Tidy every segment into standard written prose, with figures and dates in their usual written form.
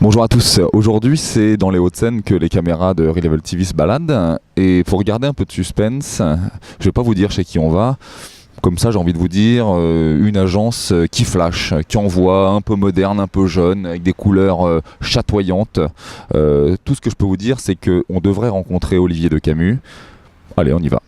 Bonjour à tous, aujourd'hui c'est dans les Hauts-de-Seine que les caméras de Reliable TV se baladent et pour garder un peu de suspense, je vais pas vous dire chez qui on va, comme ça j'ai envie de vous dire une agence qui flash, qui envoie, un peu moderne, un peu jeune, avec des couleurs chatoyantes. Tout ce que je peux vous dire c'est qu'on devrait rencontrer Olivier de Camus. Allez, on y va.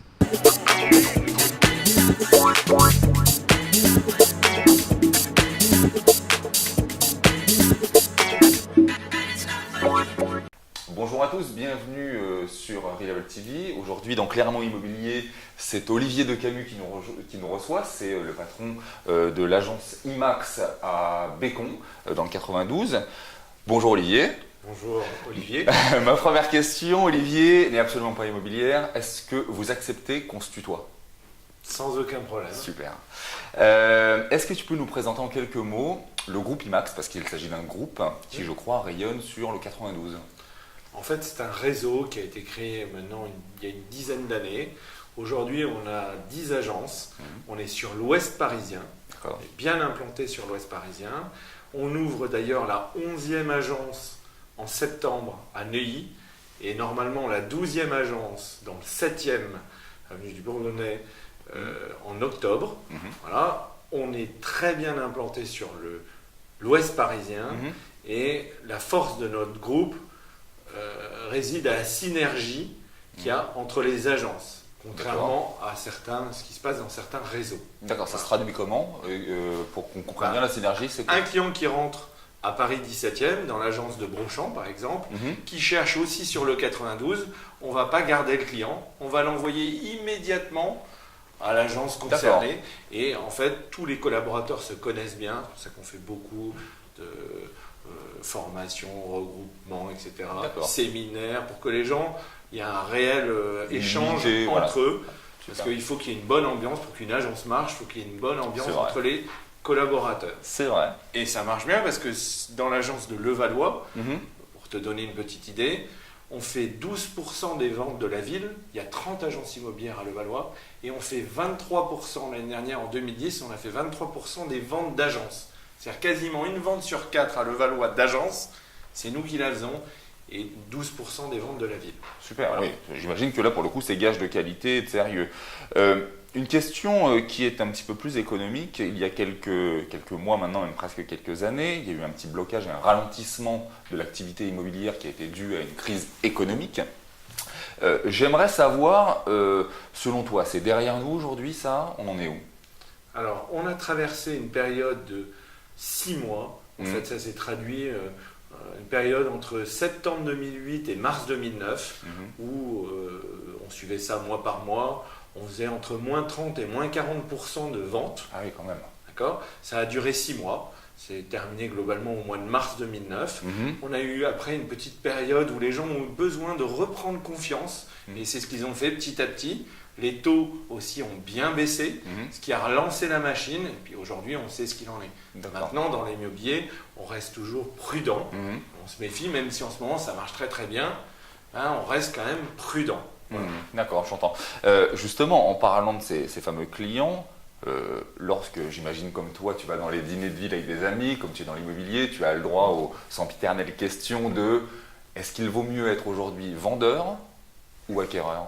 Bonjour à tous, bienvenue sur Reliable TV. Aujourd'hui dans Clermont Immobilier, c'est Olivier de Camus qui nous reçoit. C'est le patron de l'agence IMAX à Bécon, dans le 92. Bonjour Olivier. Bonjour Olivier. Ma première question, Olivier, n'est absolument pas immobilière. Est-ce que vous acceptez qu'on se tutoie? Sans aucun problème. Super. Est-ce que tu peux nous présenter en quelques mots le groupe IMAX, parce qu'il s'agit d'un groupe qui, je crois, rayonne sur le 92. En fait, c'est un réseau qui a été créé maintenant il y a une dizaine d'années. Aujourd'hui, on a 10 agences. On est sur l'ouest parisien. On est bien implanté sur l'ouest parisien. On ouvre d'ailleurs la 11e agence en septembre à Neuilly. Et normalement, la 12e agence dans le 7e avenue du Bourdonnais en octobre. Voilà. On est très bien implanté sur l'ouest parisien. Et la force de notre groupe réside à la synergie qu'il y a entre les agences, contrairement à ce qui se passe dans certains réseaux. D'accord, ça se traduit comment pour qu'on comprenne bien la synergie, c'est un client qui rentre à Paris 17e, dans l'agence de Bronchamp par exemple, qui cherche aussi sur le 92, on ne va pas garder le client, on va l'envoyer immédiatement à l'agence concernée. Et en fait, tous les collaborateurs se connaissent bien, c'est pour ça qu'on fait beaucoup de formation, regroupement, etc., séminaires, pour que les gens, il y ait un réel échange entre eux. Parce qu'il faut qu'il y ait une bonne ambiance, pour qu'une agence marche, il faut qu'il y ait une bonne ambiance entre les collaborateurs. C'est vrai. Et ça marche bien parce que dans l'agence de Levallois, pour te donner une petite idée, on fait 12% des ventes de la ville, il y a 30 agences immobilières à Levallois, et on fait 23% l'année dernière, en 2010, on a fait 23% des ventes d'agences. C'est-à-dire quasiment une vente sur 4 à Levallois d'agence, c'est nous qui la faisons, et 12% des ventes de la ville. Super, voilà. Oui. J'imagine que là, pour le coup, c'est gage de qualité et de sérieux. Une question qui est un petit peu plus économique, il y a quelques mois maintenant, même presque quelques années, il y a eu un petit blocage et un ralentissement de l'activité immobilière qui a été dû à une crise économique. J'aimerais savoir, selon toi, c'est derrière nous aujourd'hui ça? On en est où? Alors, on a traversé une période de 6 mois. En fait, ça s'est traduit une période entre septembre 2008 et mars 2009 où on suivait ça mois par mois. On faisait entre moins 30 et moins 40% de ventes. Ah oui, quand même. D'accord. Ça a duré 6 mois. C'est terminé globalement au mois de mars 2009. On a eu après une petite période où les gens ont eu besoin de reprendre confiance. Et c'est ce qu'ils ont fait petit à petit. Les taux aussi ont bien baissé, ce qui a relancé la machine. Et puis aujourd'hui, on sait ce qu'il en est. Maintenant, dans l'immobilier, on reste toujours prudent. On se méfie, même si en ce moment, ça marche très très bien. Hein, on reste quand même prudent. Voilà. D'accord, j'entends. Justement, en parlant de ces fameux clients, lorsque, j'imagine comme toi, tu vas dans les dîners de ville avec des amis, comme tu es dans l'immobilier, tu as le droit aux sempiternelles questions de est-ce qu'il vaut mieux être aujourd'hui vendeur ou acquéreur?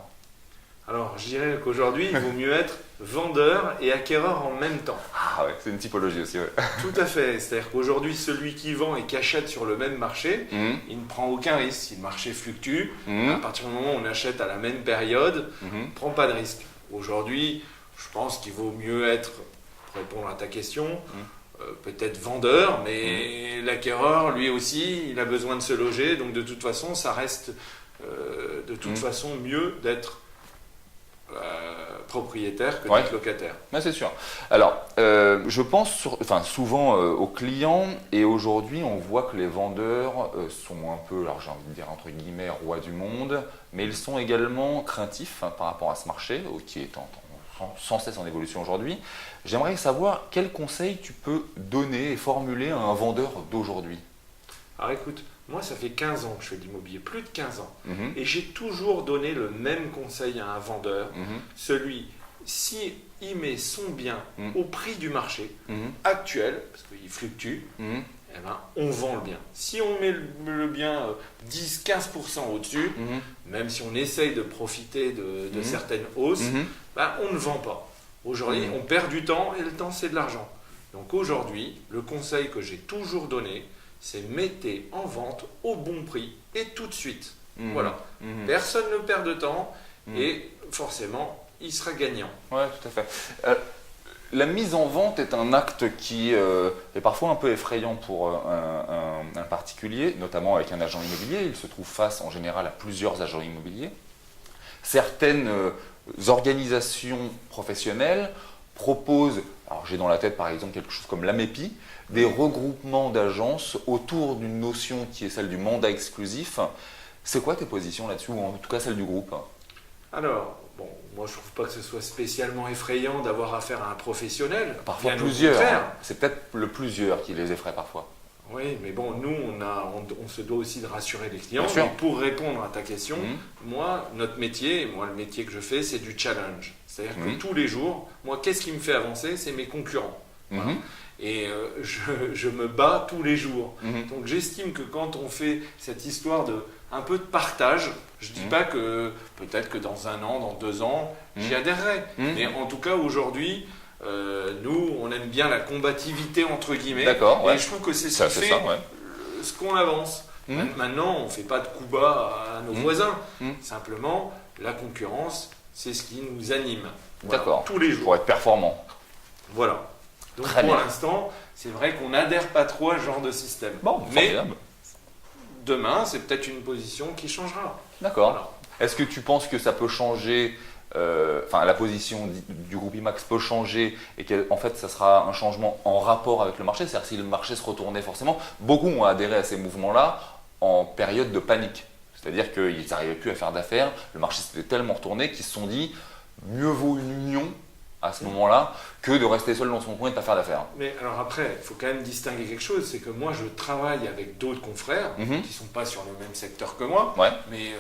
Alors, je dirais qu'aujourd'hui, il vaut mieux être vendeur et acquéreur en même temps. Ah ouais, c'est une typologie aussi, ouais. Tout à fait. C'est-à-dire qu'aujourd'hui, celui qui vend et qui achète sur le même marché, il ne prend aucun risque. Si le marché fluctue, à partir du moment où on achète à la même période, on ne prend pas de risque. Aujourd'hui, je pense qu'il vaut mieux être, pour répondre à ta question, peut-être vendeur, mais l'acquéreur, lui aussi, il a besoin de se loger. Donc, de toute façon, ça reste de toute façon mieux d'être propriétaire que d'être locataire. Ouais, c'est sûr. Alors, je pense souvent aux clients et aujourd'hui on voit que les vendeurs sont un peu, alors j'ai envie de dire entre guillemets, rois du monde, mais ils sont également craintifs par rapport à ce marché qui est sans cesse en évolution aujourd'hui. J'aimerais savoir quels conseils tu peux donner et formuler à un vendeur d'aujourd'hui. Alors écoute, moi ça fait 15 ans que je fais de l'immobilier, plus de 15 ans. Et j'ai toujours donné le même conseil à un vendeur, celui, si il met son bien au prix du marché actuel, parce qu'il fluctue, eh ben, on vend le bien. Si on met le bien 10-15% au-dessus, même si on essaye de profiter de certaines hausses, ben, on ne vend pas. Aujourd'hui, on perd du temps et le temps, c'est de l'argent. Donc aujourd'hui, le conseil que j'ai toujours donné, c'est mettez en vente au bon prix et tout de suite. Voilà. Personne ne perd de temps et forcément, il sera gagnant. Oui, tout à fait. La mise en vente est un acte qui est parfois un peu effrayant pour un particulier, notamment avec un agent immobilier. Il se trouve face en général à plusieurs agents immobiliers. Certaines organisations professionnelles proposent, alors j'ai dans la tête par exemple quelque chose comme l'AMEPI, des regroupements d'agences autour d'une notion qui est celle du mandat exclusif. C'est quoi tes positions là-dessus, ou en tout cas celle du groupe? Alors, bon, moi je ne trouve pas que ce soit spécialement effrayant d'avoir affaire à un professionnel. Parfois Bien au plusieurs. contraire. C'est peut-être le plusieurs qui les effraie parfois. Oui, mais bon, nous, on se doit aussi de rassurer les clients. Bien sûr. Mais pour répondre à ta question, moi, notre métier, le métier que je fais, c'est du challenge. C'est-à-dire que tous les jours, moi, qu'est-ce qui me fait avancer? C'est mes concurrents. Voilà. Et je me bats tous les jours. Donc j'estime que quand on fait cette histoire de un peu de partage, je ne dis pas que peut-être que dans 1 an, dans 2 ans, j'y adhérerai. Mais en tout cas, aujourd'hui, nous, on aime bien la combativité entre guillemets. D'accord, ouais. Et je trouve que c'est ce qui fait ce qu'on avance. Maintenant, on ne fait pas de coups bas à nos voisins. Simplement, la concurrence, c'est ce qui nous anime. Voilà, D'accord. tous les jours. Pour être performant. Voilà. Donc Très pour bien. l'instant, c'est vrai qu'on n'adhère pas trop à ce genre de système. Bon, mais formidable. demain, c'est peut-être une position qui changera. D'accord. Voilà. Est-ce que tu penses que ça peut changer, enfin la position du groupe IMAX peut changer et qu'en fait ça sera un changement en rapport avec le marché? C'est-à-dire si le marché se retournait forcément, beaucoup ont adhéré à ces mouvements-là en période de panique. C'est-à-dire qu'ils n'arrivaient plus à faire d'affaires, le marché s'était tellement retourné qu'ils se sont dit mieux vaut une union à ce moment-là que de rester seul dans son coin et de ne pas faire d'affaires. Mais alors après, il faut quand même distinguer quelque chose, c'est que moi je travaille avec d'autres confrères qui ne sont pas sur le même secteur que moi, mais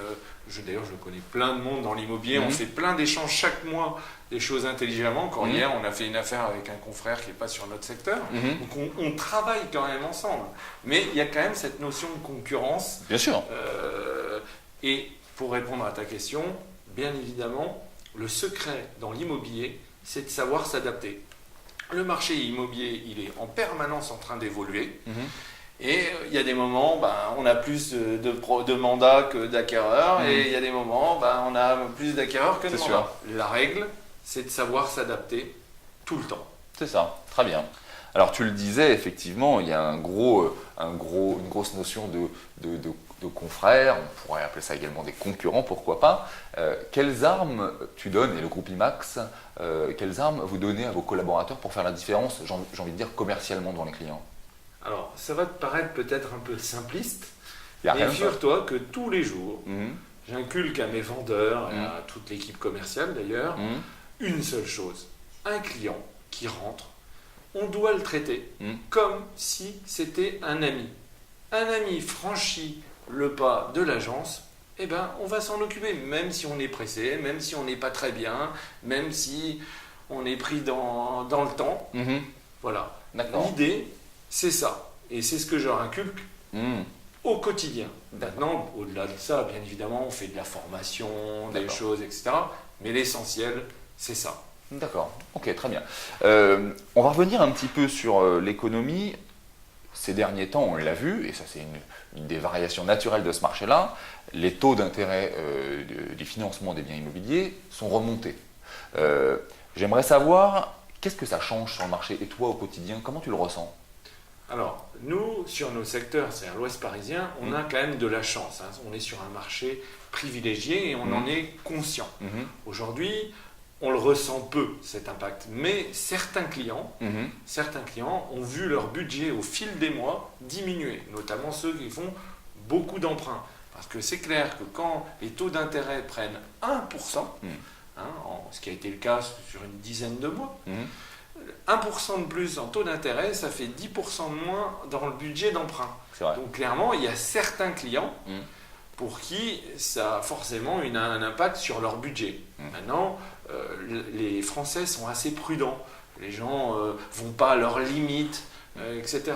d'ailleurs je connais plein de monde dans l'immobilier, on fait plein d'échanges chaque mois, des choses intelligemment. Encore hier on a fait une affaire avec un confrère qui n'est pas sur notre secteur, donc on travaille quand même ensemble, mais il y a quand même cette notion de concurrence. Bien sûr. Et pour répondre à ta question, bien évidemment, le secret dans l'immobilier, c'est de savoir s'adapter. Le marché immobilier, il est en permanence en train d'évoluer. Et il y a des moments, on a plus de mandats que d'acquéreurs. Et il y a des moments, on a plus d'acquéreurs que de mandats. La règle, c'est de savoir s'adapter tout le temps. C'est ça, très bien. Alors tu le disais, effectivement, il y a une grosse notion de confrères, on pourrait appeler ça également des concurrents, pourquoi pas. Quelles armes tu donnes, et le groupe IMAX, quelles armes vous donnez à vos collaborateurs pour faire la différence, j'ai envie de dire, commercialement devant les clients? Alors, ça va te paraître peut-être un peu simpliste, mais figure-toi que tous les jours, j'inculque à mes vendeurs et à toute l'équipe commerciale d'ailleurs, une seule chose. Un client qui rentre, on doit le traiter comme si c'était un ami. Un ami franchit le pas de l'agence, on va s'en occuper, même si on est pressé, même si on n'est pas très bien, même si on est pris dans le temps. Voilà. L'idée, c'est ça. Et c'est ce que je leur inculque au quotidien. Maintenant, au-delà de ça, bien évidemment, on fait de la formation, des choses, etc. Mais l'essentiel, c'est ça. D'accord, ok, très bien. On va revenir un petit peu sur l'économie. Ces derniers temps, on l'a vu, et ça c'est une des variations naturelles de ce marché-là, les taux d'intérêt du financement des biens immobiliers sont remontés. J'aimerais savoir, qu'est-ce que ça change sur le marché? Et toi, au quotidien, comment tu le ressens? Alors, nous, sur nos secteurs, c'est-à-dire l'Ouest parisien, on a quand même de la chance. On est sur un marché privilégié et on en est conscient. Aujourd'hui, on le ressent peu, cet impact. Mais certains clients ont vu leur budget au fil des mois diminuer, notamment ceux qui font beaucoup d'emprunts. Parce que c'est clair que quand les taux d'intérêt prennent 1%, ce qui a été le cas sur une dizaine de mois, 1% de plus en taux d'intérêt, ça fait 10% de moins dans le budget d'emprunt. Donc clairement, il y a certains clients pour qui ça a forcément un impact sur leur budget. Maintenant, les Français sont assez prudents. Les gens ne vont pas à leurs limites. etc.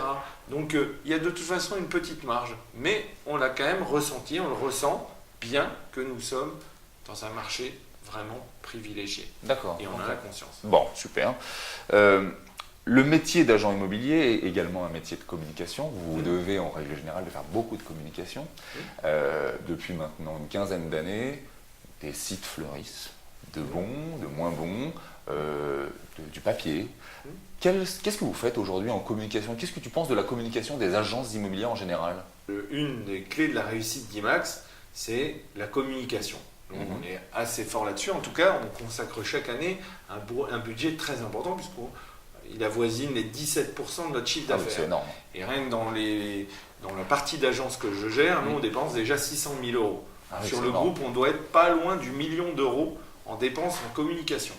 Donc il y a de toute façon une petite marge, mais on l'a quand même ressenti, on le ressent bien que nous sommes dans un marché vraiment privilégié. D'accord. Et on en a conscience. Bon, super. Le métier d'agent immobilier est également un métier de communication. Vous devez, en règle générale, faire beaucoup de communication. Depuis maintenant une quinzaine d'années, des sites fleurissent, de bons, de moins bons, du papier. Qu'est-ce que vous faites aujourd'hui en communication? Qu'est-ce que tu penses de la communication des agences immobilières en général? Une des clés de la réussite d'IMAX, c'est la communication. Donc on est assez fort là-dessus. En tout cas, on consacre chaque année un budget très important puisqu'il avoisine les 17% de notre chiffre d'affaires. C'est énorme. Et rien que dans la partie d'agence que je gère, nous on dépense déjà 600 000 euros. Sur le énorme. groupe, on doit être pas loin du million d'euros en dépenses en communication.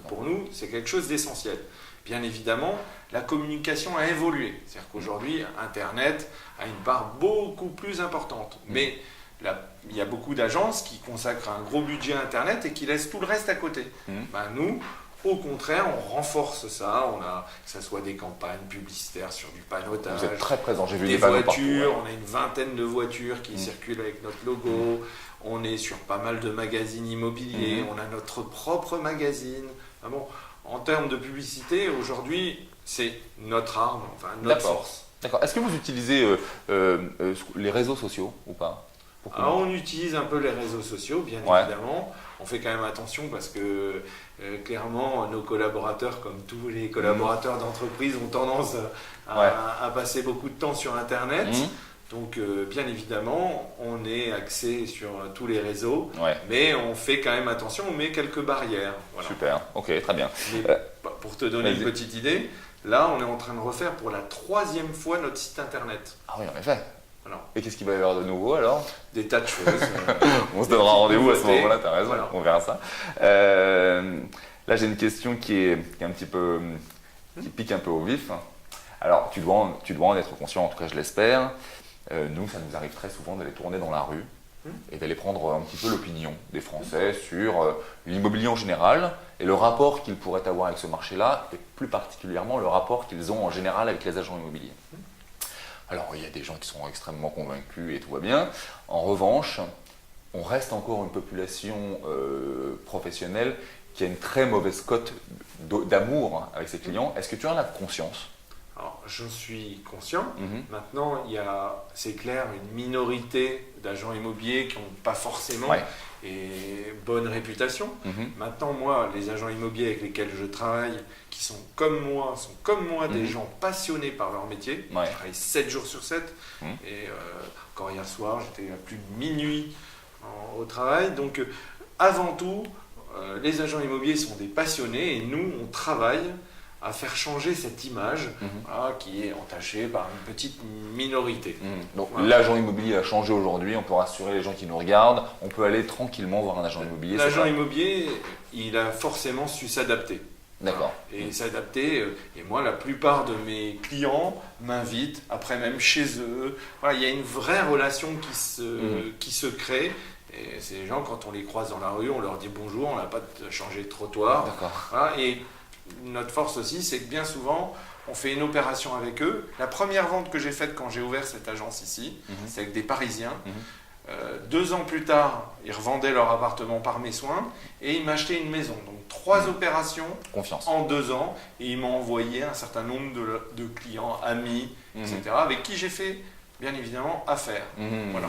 Pour nous, c'est quelque chose d'essentiel. Bien évidemment, la communication a évolué. C'est-à-dire qu'aujourd'hui, Internet a une part beaucoup plus importante. Mais il y a beaucoup d'agences qui consacrent un gros budget à Internet et qui laissent tout le reste à côté. Nous, au contraire, on renforce ça. On a, que ce soit des campagnes publicitaires sur du panneautage. Vous êtes très présent, j'ai vu des des panneaux voitures, partout, on a une vingtaine de voitures qui circulent avec notre logo. On est sur pas mal de magazines immobiliers. On a notre propre magazine. En termes de publicité, aujourd'hui, c'est notre arme, enfin notre force. D'accord. Est-ce que vous utilisez les réseaux sociaux ou pas? On utilise un peu les réseaux sociaux, bien évidemment. On fait quand même attention parce que clairement, nos collaborateurs, comme tous les collaborateurs d'entreprise, ont tendance à passer beaucoup de temps sur Internet. Donc, bien évidemment, on est axé sur tous les réseaux, mais on fait quand même attention, on met quelques barrières. Voilà. Super, ok, très bien. Mais, pour te donner une petite idée, là, on est en train de refaire pour la 3e fois notre site Internet. Ah oui, en effet. Alors, et qu'est-ce qu'il va y avoir de nouveau alors? Des tas de choses. On se donnera rendez-vous à ce moment-là, tu as raison, voilà. On verra ça. Là, j'ai une question qui est un petit peu, qui pique un peu au vif. Alors, tu dois en être conscient, en tout cas je l'espère. Nous, ça nous arrive très souvent d'aller tourner dans la rue et d'aller prendre un petit peu l'opinion des Français sur l'immobilier en général et le rapport qu'ils pourraient avoir avec ce marché-là et plus particulièrement le rapport qu'ils ont en général avec les agents immobiliers. Alors, il y a des gens qui sont extrêmement convaincus et tout va bien. En revanche, on reste encore une population professionnelle qui a une très mauvaise cote d'amour avec ses clients. Est-ce que tu en as conscience? Alors, j'en suis conscient. Maintenant, il y a, c'est clair, une minorité d'agents immobiliers qui n'ont pas forcément une bonne réputation. Maintenant, moi, les agents immobiliers avec lesquels je travaille, qui sont comme moi des gens passionnés par leur métier. Je travaille 7 jours sur 7. Et encore hier soir, j'étais à plus de minuit au travail. Donc, avant tout, les agents immobiliers sont des passionnés et nous, on travaille à faire changer cette image qui est entachée par une petite minorité. Donc l'agent immobilier a changé aujourd'hui, on peut rassurer les gens qui nous regardent, on peut aller tranquillement voir un agent immobilier. L'agent immobilier, il a forcément su s'adapter. D'accord. Et s'adapter, et moi la plupart de mes clients m'invitent, après même chez eux, voilà, il y a une vraie relation qui se crée. Et ces gens, quand on les croise dans la rue, on leur dit bonjour, on n'a pas changé de trottoir. D'accord. Voilà, et notre force aussi, c'est que bien souvent, on fait une opération avec eux. La première vente que j'ai faite quand j'ai ouvert cette agence ici, c'est avec des Parisiens. 2 ans plus tard, ils revendaient leur appartement par mes soins et ils m'achetaient une maison. Donc 3 opérations en 2 ans et ils m'ont envoyé un certain nombre de clients, amis, etc. avec qui j'ai fait bien évidemment affaire. Voilà.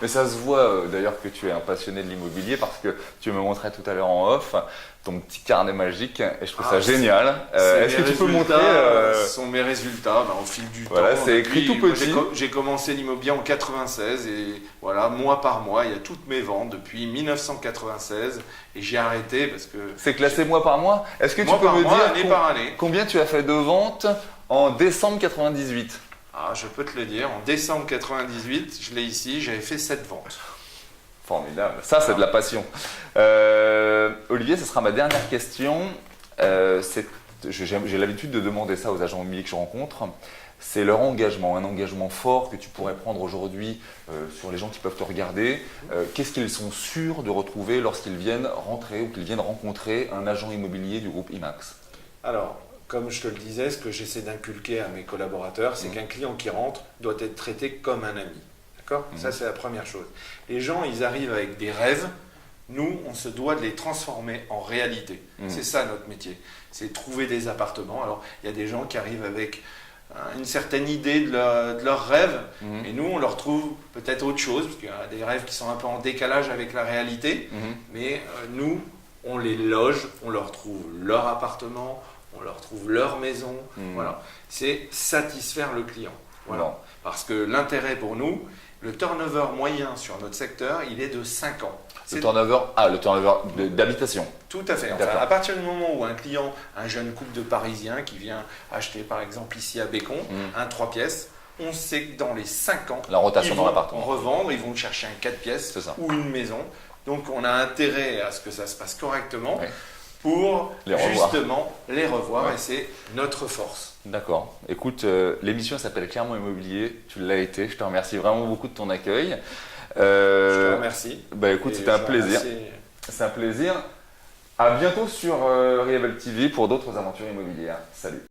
Mais ça se voit d'ailleurs que tu es un passionné de l'immobilier parce que tu me montrais tout à l'heure en off ton petit carnet magique et je trouve ça génial. Est-ce que tu peux montrer Ce sont mes résultats au fil du temps. C'est écrit tout petit. J'ai commencé l'immobilier en 96 et voilà, mois par mois, il y a toutes mes ventes depuis 1996 et j'ai arrêté parce que... C'est classé mois par mois. Est-ce que tu peux me dire année par année. Combien tu as fait de ventes en décembre 98? Je peux te le dire, en décembre 98, je l'ai ici, j'avais fait 7 ventes. Formidable, ça c'est de la passion. Olivier, ce sera ma dernière question. J'ai l'habitude de demander ça aux agents immobiliers que je rencontre. C'est leur engagement, un engagement fort que tu pourrais prendre aujourd'hui sur les gens qui peuvent te regarder. Qu'est-ce qu'ils sont sûrs de retrouver lorsqu'ils viennent rentrer ou qu'ils viennent rencontrer un agent immobilier du groupe IMAX? Alors, comme je te le disais, ce que j'essaie d'inculquer à mes collaborateurs, c'est qu'un client qui rentre doit être traité comme un ami. D'accord ? Ça, c'est la première chose. Les gens, ils arrivent avec des rêves. Nous, on se doit de les transformer en réalité. C'est ça notre métier. C'est trouver des appartements. Alors, il y a des gens qui arrivent avec une certaine idée de leur rêve, et nous, on leur trouve peut-être autre chose, parce qu'il y a des rêves qui sont un peu en décalage avec la réalité, mais nous, on les loge, on leur trouve leur appartement, on leur trouve leur maison. Voilà. C'est satisfaire le client. Voilà. Parce que l'intérêt pour nous, le turnover moyen sur notre secteur, il est de 5 ans. Le turnover d'habitation. Tout à fait. Enfin, à partir du moment où un client, un jeune couple de Parisiens qui vient acheter par exemple ici à Bécon, un 3 pièces, on sait que dans les 5 ans, la rotation ils dans vont l'appartement. revendre, ils vont chercher un 4 pièces ou une maison. Donc on a intérêt à ce que ça se passe correctement pour justement les revoir, et c'est notre force. D'accord. Écoute, l'émission s'appelle Clermont Immobilier, tu l'as été, je te remercie vraiment beaucoup de ton accueil. Je te remercie. Écoute, c'était un plaisir. C'est un plaisir. À bientôt sur Reliable TV pour d'autres aventures immobilières. Salut.